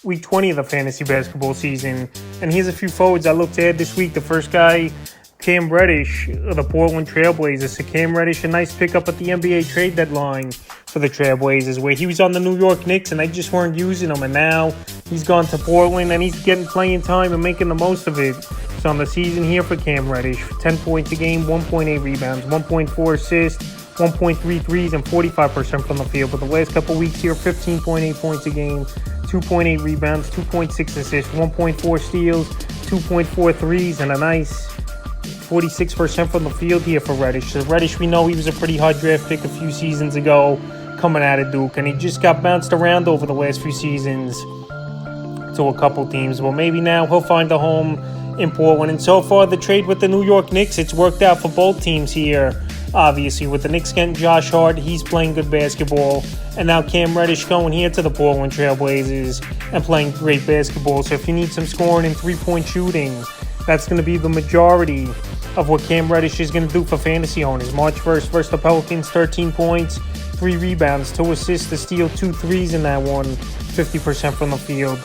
week 20 of the fantasy basketball season. And here's a few forwards I looked at this week. The first guy, Cam Reddish of the Portland Trailblazers. So Cam Reddish, a nice pickup at the NBA trade deadline for the Trailblazers, where he was on the New York Knicks and they just weren't using him. And now he's gone to Portland and he's getting playing time and making the most of it. So on the season here for Cam Reddish, 10 points a game, 1.8 rebounds, 1.4 assists, 1.3 threes, and 45% from the field. But the last couple weeks here, 15.8 points a game, 2.8 rebounds, 2.6 assists, 1.4 steals, 2.4 threes, and a nice 46% from the field here for Reddish. So Reddish, we know he was a pretty hard draft pick a few seasons ago coming out of Duke, and he just got bounced around over the last few seasons to a couple teams. Well, maybe now he'll find a home in Portland. And so far, the trade with the New York Knicks, it's worked out for both teams here. Obviously, with the Knicks getting Josh Hart, he's playing good basketball. And now Cam Reddish going here to the Portland Trailblazers and playing great basketball. So if you need some scoring and three-point shooting, that's going to be the majority of what Cam Reddish is going to do for fantasy owners. March 1st versus the Pelicans, 13 points, 3 rebounds, 2 assists, a steal, 2 threes in that one, 50% from the field.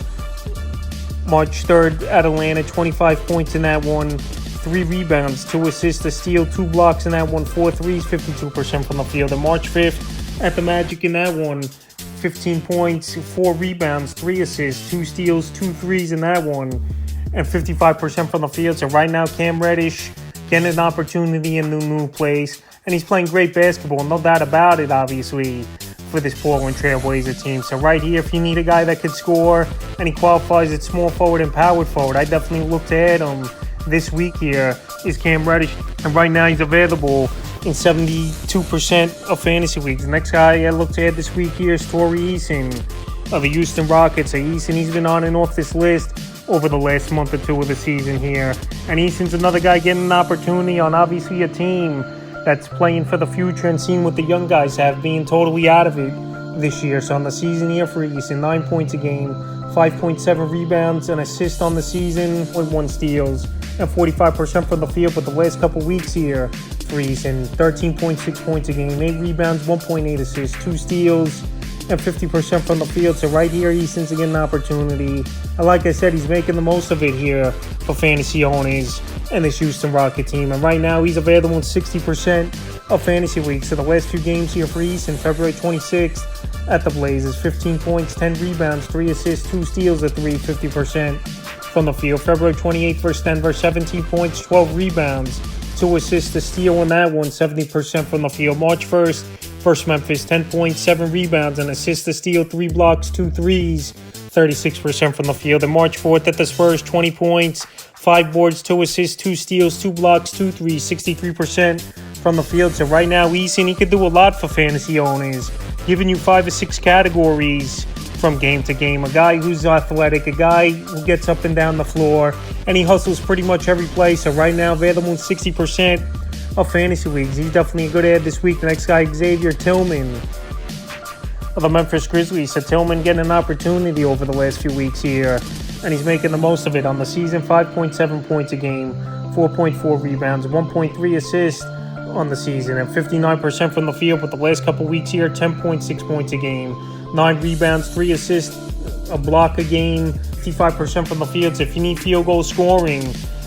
March 3rd at Atlanta, 25 points in that one, 3 rebounds, 2 assists, a steal, 2 blocks in that one, 4 threes, 52% from the field. And March 5th at the Magic in that one, 15 points, 4 rebounds, 3 assists, 2 steals, 2 threes in that one, and 55% from the field. So right now, Cam Reddish getting an opportunity in a new place, and he's playing great basketball, no doubt about it, obviously, for this Portland Trailblazer team. So right here, if you need a guy that could score and he qualifies at small forward and power forward, I definitely look to add him this week here is Cam Reddish. And right now he's available in 72% of fantasy leagues. The next guy I look to add this week here is Tari Eason of the Houston Rockets. So Eason, he's been on and off this list over the last month or two of the season here. And Eason's another guy getting an opportunity on obviously a team that's playing for the future and seeing what the young guys have, being totally out of it this year. So on the season here for Eason, 9 points a game, 5.7 rebounds, an assist on the season with 1 steals, and 45% from the field. But the last couple weeks here for Eason, 13.6 points a game, 8 rebounds, 1.8 assists, 2 steals, and 50% from the field. So right here, Eason's getting an opportunity. And like I said, he's making the most of it here for fantasy owners and this Houston Rocket team. And right now, he's available in 60% of fantasy leagues. So the last few games here for Eason, February 26th at the Blazers, 15 points, 10 rebounds, 3 assists, 2 steals, a 3, 50% from the field. February 28th versus Denver, 17 points, 12 rebounds, 2 assists, a steal in that one, 70% from the field. March 1st versus Memphis, 10 points, 7 rebounds, an assist, a steal, 3 blocks, 2 threes, 36% from the field. And March 4th at the Spurs, 20 points, 5 boards, 2 assists, 2 steals, 2 blocks, 2 threes, 63% from the field. So right now, Eason, he could do a lot for fantasy owners, giving you 5 or 6 categories from game to game. A guy who's athletic, a guy who gets up and down the floor, and he hustles pretty much every play. So right now, available in 60% of fantasy leagues. He's definitely a good add this week. The next guy, Xavier Tillman of the Memphis Grizzlies. So Tillman getting an opportunity over the last few weeks here, and he's making the most of it. On the season, 5.7 points a game, 4.4 rebounds, 1.3 assists on the season, and 59% from the field. But the last couple weeks here, 10.6 points a game, 9 rebounds, 3 assists, a block a game, 55% from the field. So if you need field goal scoring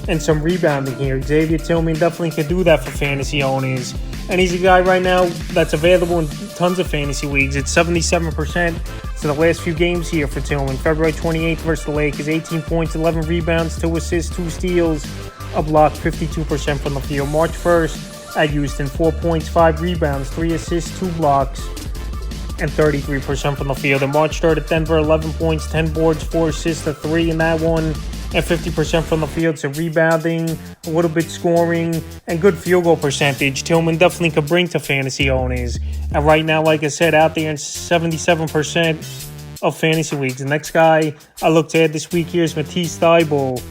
and some rebounding here, Xavier Tillman definitely can do that for fantasy owners. And he's a guy right now that's available in tons of fantasy leagues. It's 77%. So the last few games here for Tillman, February 28th versus the Lakers, 18 points, 11 rebounds, 2 assists, 2 steals, a block, 52% from the field. March 1st at Houston, 4 points, 5 rebounds, 3 assists, 2 blocks, and 33% from the field. And March 3rd at Denver, 11 points, 10 boards, 4 assists, a 3 in that one, and 50% from the field. So rebounding, a little bit scoring, and good field goal percentage, Tillman definitely could bring to fantasy owners. And right now, like I said, out there in 77% of fantasy leagues. The next guy I look to add this week here is Matisse Thybulle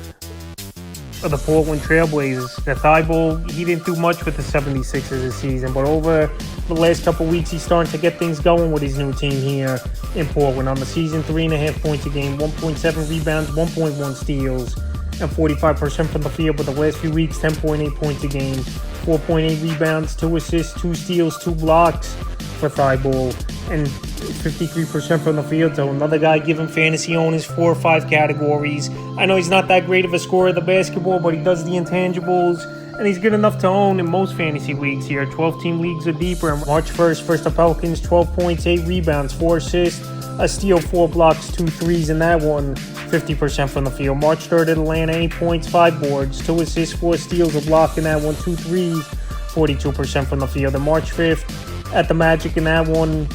of the Portland Trailblazers. The Thybulle, he didn't do much with the 76ers this season, but over the last couple weeks, he's starting to get things going with his new team here in Portland. On the season, 3.5 points a game, 1.7 rebounds, 1.1 steals, and 45% from the field. But the last few weeks, 10.8 points a game, 4.8 rebounds, 2 assists, 2 steals, 2 blocks, for Thibault and 53% from the field. So another guy giving fantasy owners 4 or 5 categories. I know he's not that great of a scorer of the basketball, but he does the intangibles, and he's good enough to own in most fantasy leagues here. 12-team leagues or deeper. March 1st versus the Pelicans, 12 points, 8 rebounds, 4 assists, a steal, 4 blocks, 2 threes in that one, 50% from the field. March 3rd at Atlanta, 8 points, 5 boards, 2 assists, 4 steals, a block in that one, 2 threes, 42% from the field. And March 5th at the Magic in that one,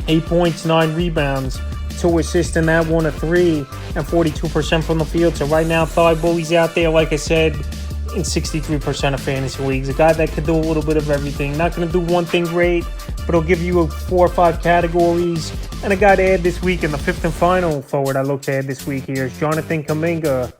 8 points, 9 rebounds, 2 assists in that one, a 3, and 42% from the field. So right now, Thibault, he's out there, like I said, in 63% of fantasy leagues. A guy that could do a little bit of everything. Not going to do one thing great, but he'll give you 4 or 5 categories. And a guy to add this week, in the 5th and final forward I look to add this week here, is Jonathan Kuminga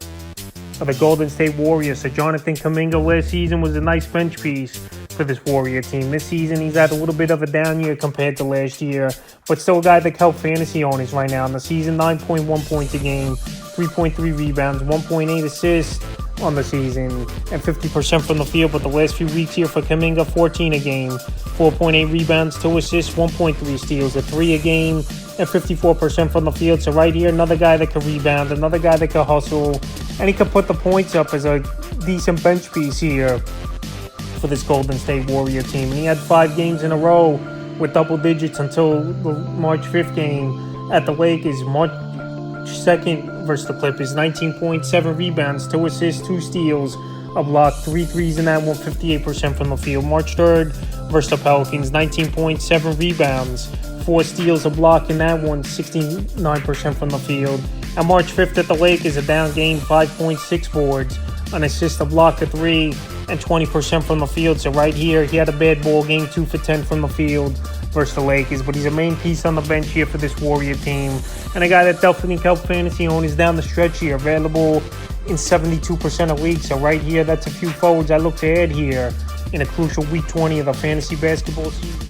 of the Golden State Warriors. So Jonathan Kuminga last season was a nice bench piece for this Warrior team. This season, he's had a little bit of a down year compared to last year, but still a guy that can help fantasy owners right now. In the season, 9.1 points a game, 3.3 rebounds, 1.8 assists on the season, and 50% from the field. But the last few weeks here for Kuminga, 14 a game, 4.8 rebounds, 2 assists, 1.3 steals, a 3 a game, and 54% from the field. So right here, another guy that can rebound, another guy that can hustle, and he can put the points up as a decent bench piece here for this Golden State Warrior team. And he had 5 games in a row with double digits until the March 5th game at the Lakers. March 2nd versus the Clippers, 19 points, 7 rebounds, 2 assists, 2 steals, a block, 3 threes in that one, 58% from the field. March 3rd versus the Pelicans, 19 points, 7 rebounds, 4 steals, a block in that one, 69% from the field. And March 5th at the Lakers, a down game, 5 points, 6 boards, an assist, a block, a 3, and 20% from the field. So right here, he had a bad ball game, 2 for 10 from the field versus the Lakers, but he's a main piece on the bench here for this Warrior team, and a guy that definitely can help fantasy owners down the stretch here. Available in 72% of leagues. So right here, that's a few forwards I look to add here in a crucial week 20 of the fantasy basketball season.